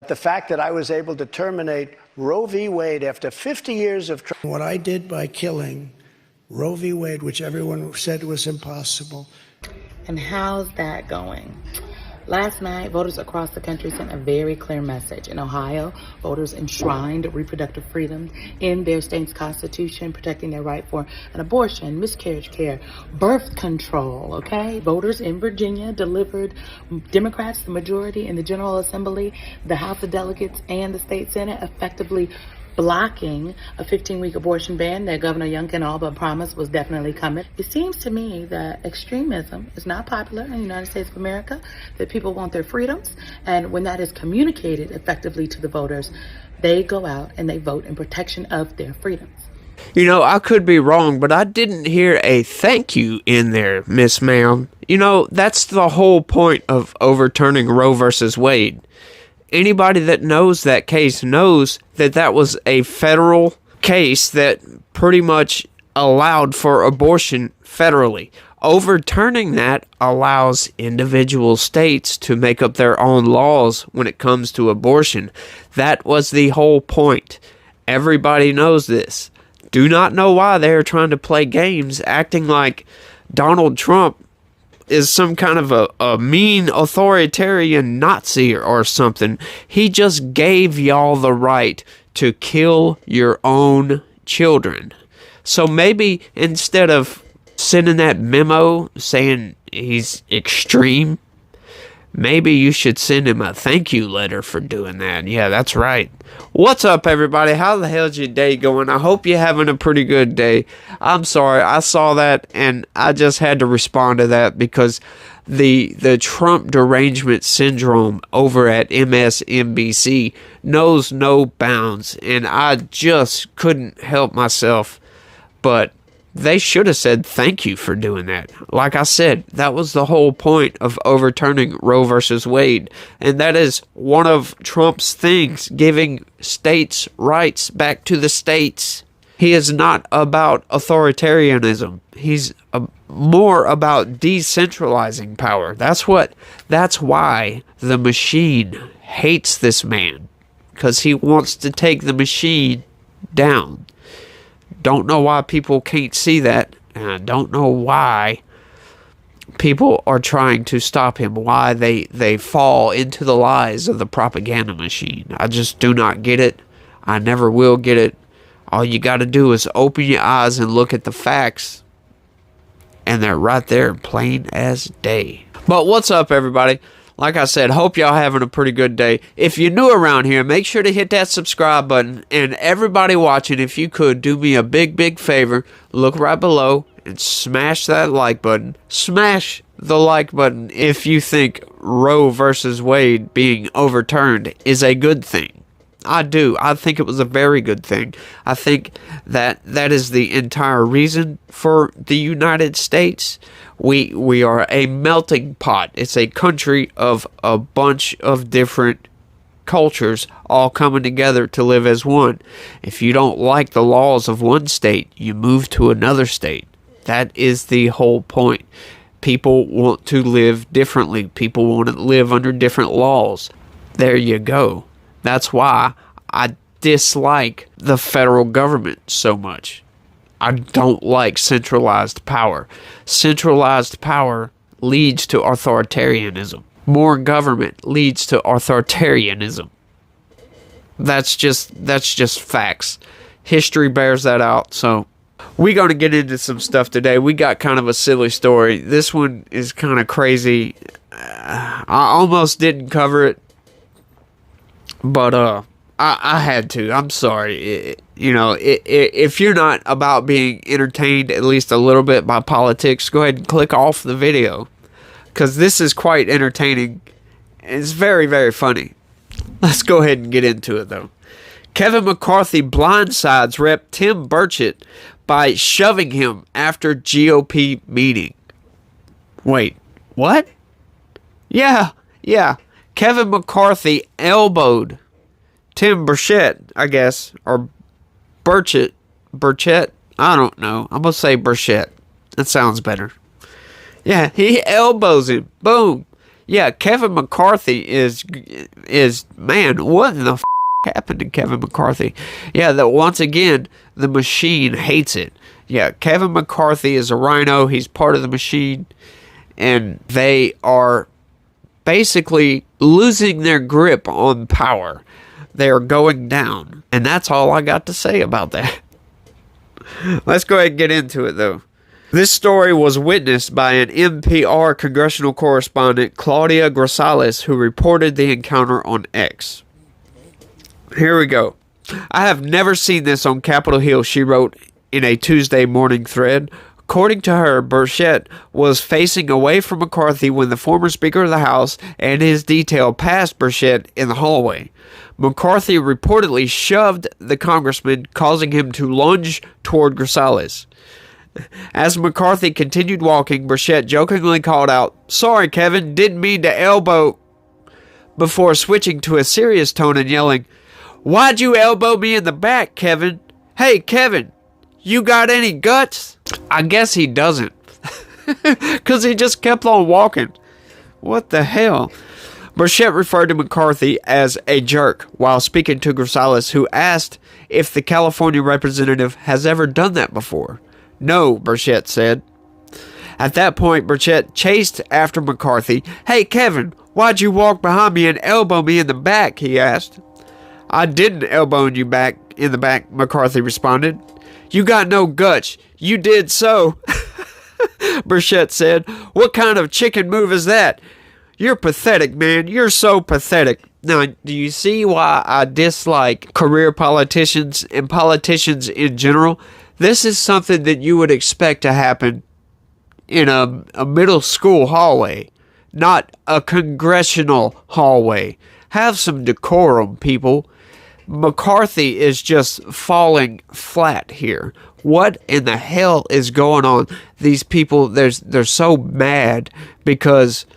The fact that I was able to terminate Roe v. Wade after 50 years of what I did by killing Roe v. Wade, which everyone said was impossible. And how's that going? Last night, voters across the country sent a very clear message. In Ohio, voters enshrined reproductive freedom in their state's constitution, protecting their right for an abortion, miscarriage care, birth control, okay? Voters in Virginia delivered Democrats the majority in the General Assembly, the House of Delegates, and the state Senate, effectively blocking a 15-week abortion ban that Governor Youngkin all but promised was definitely coming. It seems to me that extremism is not popular in the United States of America, that people want their freedoms, and when that is communicated effectively to the voters, they go out and they vote in protection of their freedoms. You know, I could be wrong, but I didn't hear a thank you in there, Miss Ma'am. You know, that's the whole point of overturning Roe versus Wade. Anybody that knows that case knows that that was a federal case that pretty much allowed for abortion federally. Overturning that allows individual states to make up their own laws when it comes to abortion. That was the whole point. Everybody knows this. Do not know why they are trying to play games acting like Donald Trump is some kind of a mean authoritarian Nazi or something. He just gave y'all the right to kill your own children. So maybe instead of sending that memo saying he's extreme, maybe you should send him a thank you letter for doing that. Yeah, that's right. What's up, everybody? How the hell's your day going? I hope you're having a pretty good day. I'm sorry, I saw that and I just had to respond to that because the Trump derangement syndrome over at MSNBC knows no bounds, and I just couldn't help myself. But they should have said thank you for doing that. Like I said, that was the whole point of overturning Roe versus Wade. And that is one of Trump's things, giving states' rights back to the states. He is not about authoritarianism. He's more about decentralizing power. That's why the machine hates this man. Because he wants to take the machine down. Don't know why people can't see that, and I don't know why people are trying to stop him, why they fall into the lies of the propaganda machine. I just do not get it. I never will get it. All you got to do is open your eyes and look at the facts, and they're right there, plain as day. But what's up, everybody? Like I said, hope y'all having a pretty good day. If you're new around here, make sure to hit that subscribe button. And everybody watching, if you could, do me a big favor. Look right below and smash that like button. Smash the like button if you think Roe versus Wade being overturned is a good thing. I do. I think it was a very good thing. I think that is the entire reason for the United States. We are a melting pot. It's a country of a bunch of different cultures all coming together to live as one. If you don't like the laws of one state, you move to another state. That is the whole point. People want to live differently. People want to live under different laws. There you go. That's why I dislike the federal government so much. I don't like centralized power. Centralized power leads to authoritarianism. More government leads to authoritarianism. That's just facts. History bears that out. So we're going to get into some stuff today. We got kind of a silly story. This one is kind of crazy. I almost didn't cover it, but I had to. I'm sorry. If you're not about being entertained at least a little bit by politics, go ahead and click off the video. Because this is quite entertaining. It's very, very funny. Let's go ahead and get into it, though. Kevin McCarthy blindsides Rep. Tim Burchett by shoving him after GOP meeting. Wait, what? Yeah. Kevin McCarthy elbowed Tim Burchett, I guess, or Burchett, I don't know. I'm going to say Burchett. That sounds better. Yeah, he elbows him. Boom. Yeah, Kevin McCarthy is man, what in the happened to Kevin McCarthy? Yeah, that once again, the machine hates it. Yeah, Kevin McCarthy is a rhino. He's part of the machine. And they are basically losing their grip on power. They are going down. And that's all I got to say about that. Let's go ahead and get into it, though. This story was witnessed by an NPR congressional correspondent, Claudia Grisales, who reported the encounter on X. Here we go. I have never seen this on Capitol Hill, she wrote in a Tuesday morning thread. According to her, Burchett was facing away from McCarthy when the former Speaker of the House and his detail passed Burchett in the hallway. McCarthy reportedly shoved the congressman, causing him to lunge toward Grisales. As McCarthy continued walking, Burchett jokingly called out, "Sorry, Kevin, didn't mean to elbow," before switching to a serious tone and yelling, "Why'd you elbow me in the back, Kevin? Hey, Kevin, you got any guts?" I guess he doesn't. Because he just kept on walking. What the hell? Burchett referred to McCarthy as a jerk while speaking to Grisales, who asked if the California representative has ever done that before. No, Burchett said. At that point, Burchett chased after McCarthy. "Hey, Kevin, why'd you walk behind me and elbow me in the back?" he asked. "I didn't elbow you back in the back," McCarthy responded. "You got no guts. You did so," Burchett said. "What kind of chicken move is that? You're pathetic, man. You're so pathetic." Now, do you see why I dislike career politicians and politicians in general? This is something that you would expect to happen in a middle school hallway, not a congressional hallway. Have some decorum, people. McCarthy is just falling flat here. What in the hell is going on? These people, they're so mad because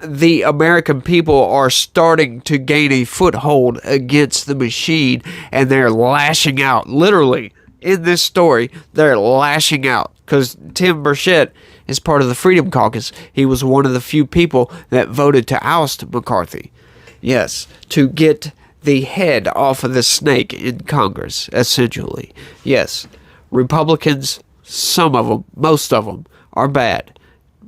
the American people are starting to gain a foothold against the machine, and they're lashing out. Literally, in this story, they're lashing out because Tim Burchett is part of the Freedom Caucus. He was one of the few people that voted to oust McCarthy. Yes, to get the head off of the snake in Congress, essentially. Yes, Republicans, some of them, most of them, are bad.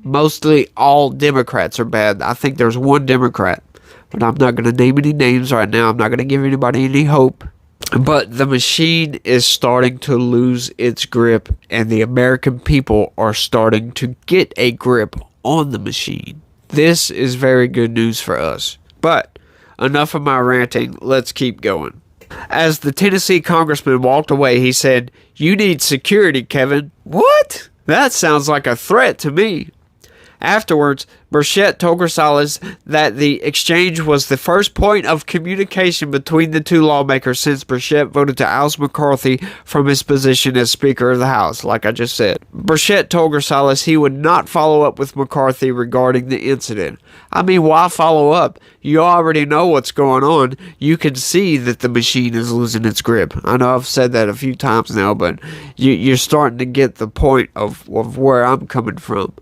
Mostly all Democrats are bad. I think there's one Democrat, but I'm not going to name any names right now. I'm not going to give anybody any hope. But the machine is starting to lose its grip, and the American people are starting to get a grip on the machine. This is very good news for us. But enough of my ranting. Let's keep going. As the Tennessee congressman walked away, he said, "You need security, Kevin." What? That sounds like a threat to me. Afterwards, Burchett told Grisales that the exchange was the first point of communication between the two lawmakers since Burchett voted to oust McCarthy from his position as Speaker of the House, like I just said. Burchett told Grisales he would not follow up with McCarthy regarding the incident. I mean, why follow up? You already know what's going on. You can see that the machine is losing its grip. I know I've said that a few times now, but you're starting to get the point of where I'm coming from.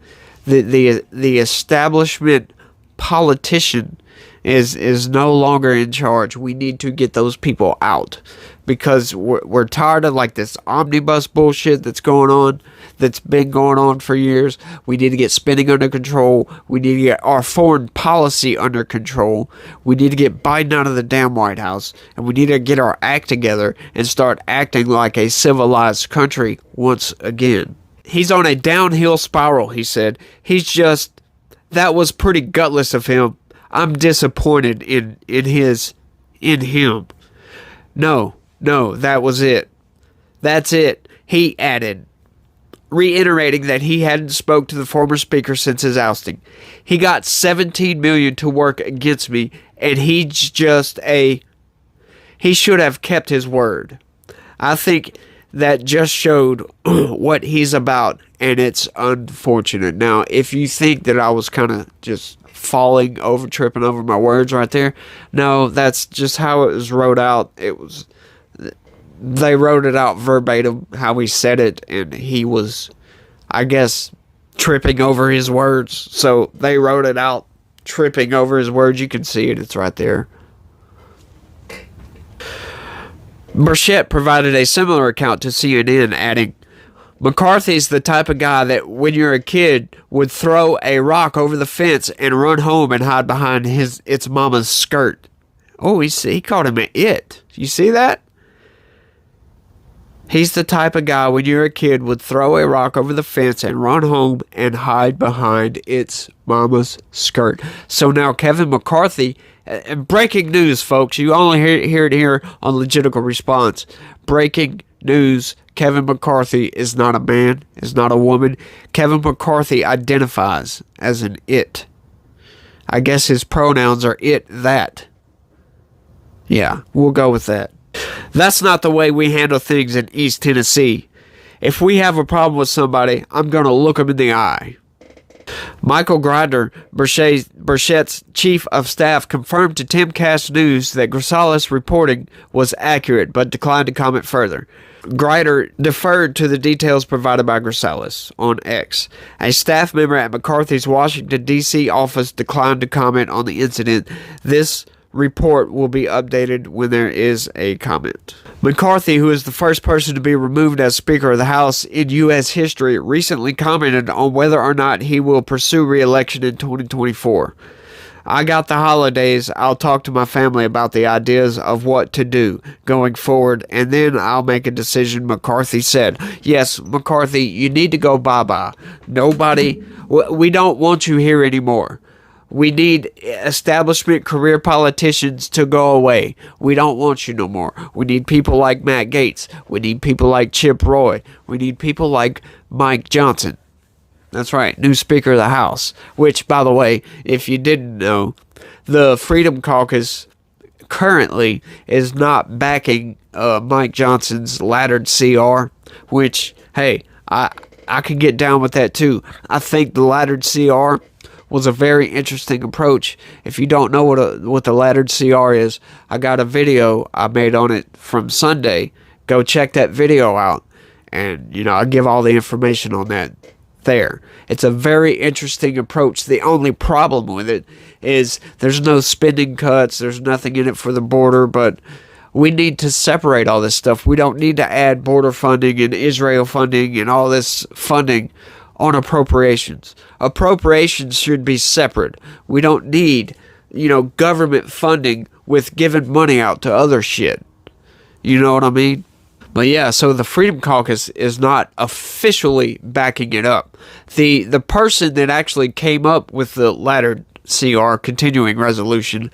The establishment politician is no longer in charge. We need to get those people out because we're tired of like this omnibus bullshit that's been going on for years. We need to get spending under control. We need to get our foreign policy under control. We need to get Biden out of the damn White House, and we need to get our act together and start acting like a civilized country once again. He's on a downhill spiral, he said. That was pretty gutless of him. I'm disappointed in him. No, that was it. That's it, he added, reiterating that he hadn't spoke to the former speaker since his ousting. He got $17 million to work against me, and he should have kept his word. I think that just showed what he's about, and it's unfortunate. Now, if you think that I was kind of just tripping over my words right there, no, that's just how it was wrote out. They wrote it out verbatim, how he said it, and he was, I guess, tripping over his words, so they wrote it out tripping over his words. You can see it. It's right there. Burchett provided a similar account to CNN, adding, McCarthy's the type of guy that when you're a kid would throw a rock over the fence and run home and hide behind its mama's skirt. Oh, he called him an it. You see that? He's the type of guy when you're a kid would throw a rock over the fence and run home and hide behind its mama's skirt. So now Kevin McCarthy, breaking news, folks. You only hear it here on Legitimate Response. Breaking news. Kevin McCarthy is not a man, is not a woman. Kevin McCarthy identifies as an it. I guess his pronouns are it, that. Yeah, we'll go with that. That's not the way we handle things in East Tennessee. If we have a problem with somebody, I'm going to look them in the eye. Michael Grider, Burchett's chief of staff, confirmed to Timcast News that Grisales' reporting was accurate, but declined to comment further. Grider deferred to the details provided by Grisales on X. A staff member at McCarthy's Washington, D.C. office declined to comment on the incident. This report will be updated when there is a comment. McCarthy, who is the first person to be removed as Speaker of the House in U.S. history, recently commented on whether or not he will pursue re-election in 2024. I got the holidays. I'll talk to my family about the ideas of what to do going forward, and then I'll make a decision, McCarthy said. Yes, McCarthy, you need to go bye-bye. We don't want you here anymore. We need establishment career politicians to go away. We don't want you no more. We need people like Matt Gaetz. We need people like Chip Roy. We need people like Mike Johnson. That's right, new Speaker of the House. Which, by the way, if you didn't know, the Freedom Caucus currently is not backing Mike Johnson's laddered CR, which, hey, I can get down with that too. I think the laddered CR was a very interesting approach. If you don't know what the laddered CR is, I got a video I made on it from Sunday. Go check that video out. And, I give all the information on that there. It's a very interesting approach. The only problem with it is there's no spending cuts. There's nothing in it for the border, but we need to separate all this stuff. We don't need to add border funding and Israel funding and all this funding on appropriations. Appropriations should be separate. We don't need, government funding with giving money out to other shit. You know what I mean? But yeah, so the Freedom Caucus is not officially backing it up. The person that actually came up with the laddered CR, continuing resolution,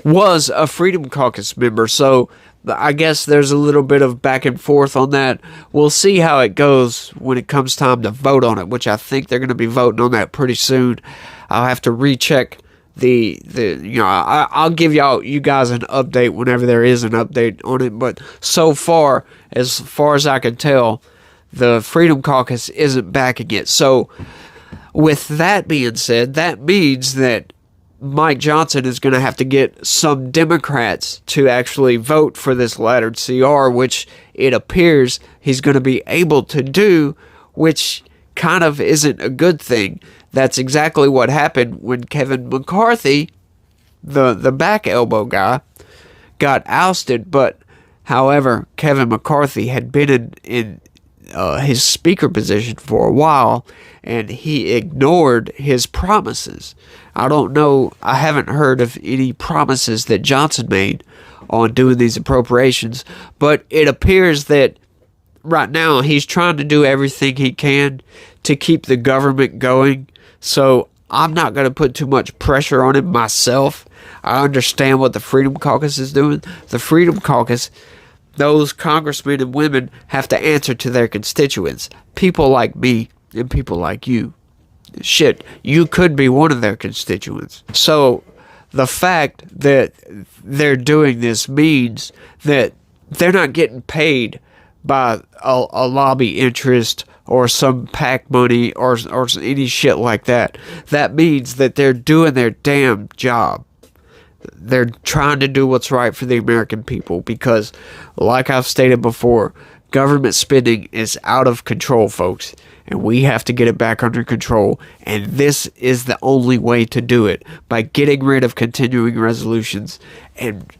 was a Freedom Caucus member. So I guess there's a little bit of back and forth on that. We'll see how it goes when it comes time to vote on it, which I think they're going to be voting on that pretty soon. I'll have to recheck I'll give you guys an update whenever there is an update on it. But so far as I can tell, the Freedom Caucus isn't backing it. So with that being said, that means that Mike Johnson is going to have to get some Democrats to actually vote for this laddered CR, which it appears he's going to be able to do, which kind of isn't a good thing. That's exactly what happened when Kevin McCarthy, the back elbow guy, got ousted. But, however, Kevin McCarthy had been in his speaker position for a while, and he ignored his promises. I don't know, I haven't heard of any promises that Johnson made on doing these appropriations, but it appears that right now he's trying to do everything he can to keep the government going. So I'm not going to put too much pressure on him myself. I understand what the Freedom Caucus is doing. The Freedom Caucus, those congressmen and women have to answer to their constituents. People like me and people like you. Shit, you could be one of their constituents. So the fact that they're doing this means that they're not getting paid by a lobby interest or some PAC money or any shit like that. That means that they're doing their damn job. They're trying to do what's right for the American people because, like I've stated before, Government spending is out of control, folks, and we have to get it back under control. And this is the only way to do it, by getting rid of continuing resolutions and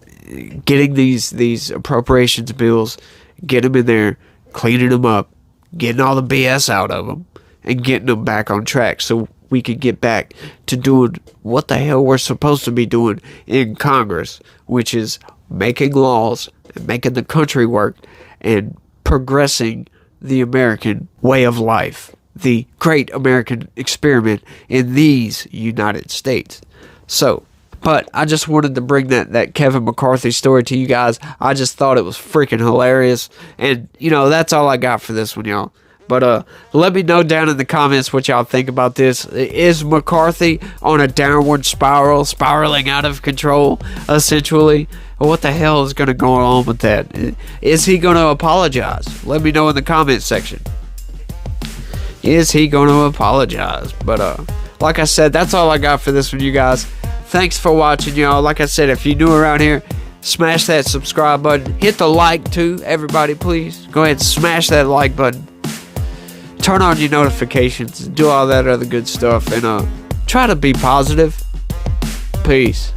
getting these appropriations bills, get them in there, cleaning them up, getting all the BS out of them, and getting them back on track so we can get back to doing what the hell we're supposed to be doing in Congress, which is making laws and making the country work and progressing the American way of life, the great American experiment in these United States. So, but I just wanted to bring that Kevin McCarthy story to you guys. I just thought it was freaking hilarious. And, that's all I got for this one, y'all. But let me know down in the comments what y'all think about this. Is McCarthy on a downward spiral, spiraling out of control, essentially? What the hell is going to go on with that? Is he going to apologize? Let me know in the comments section. Is he going to apologize? But like I said, that's all I got for this one, you guys. Thanks for watching, y'all. Like I said, if you're new around here, smash that subscribe button. Hit the like, too. Everybody, please. Go ahead and smash that like button. Turn on your notifications. Do all that other good stuff. And try to be positive. Peace.